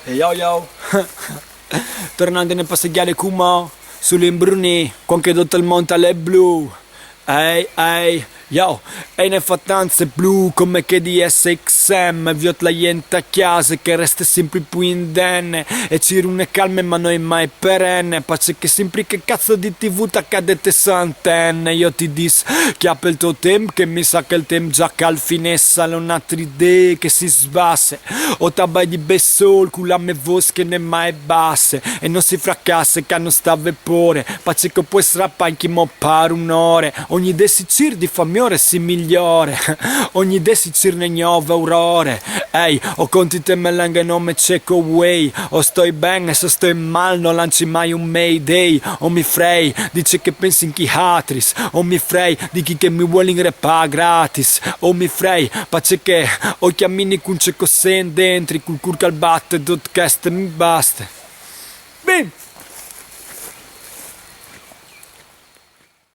E yo yo, tornando nel passeggare Kuma, sull'imbruni, con che tutto il monte alle blu. Ehi, ehi, yo, e nel fattanze blu come che di SXM, viot la gente a casa che resta sempre più indenne, e ci rune calme ma noi mai perenne, pace che sempre che cazzo di TV t'accadete santenne, io ti dis che apre il tuo tempo, che mi sa che il tempo già che al fine sale un'altra idea che si sbasse, o tabai di besol, culo a me vos che ne mai basse, e non si fracasse che non sta a vapore, pace che puoi strappare anche mo pare un'ore, ogni desicir di famiore si migliore, ogni desicir ne nuove aurore, ehi, o conti te melange non me cieco way, o sto bene e se sto mal non lanci mai un mayday, o mi frei, dice che pensi in chi hatris, o mi frei, di chi che mi vuole in repa gratis, o mi frei, pace che o chiamini con cieco sen dentri, cul curca al batte, dot cast mi basta. Bim!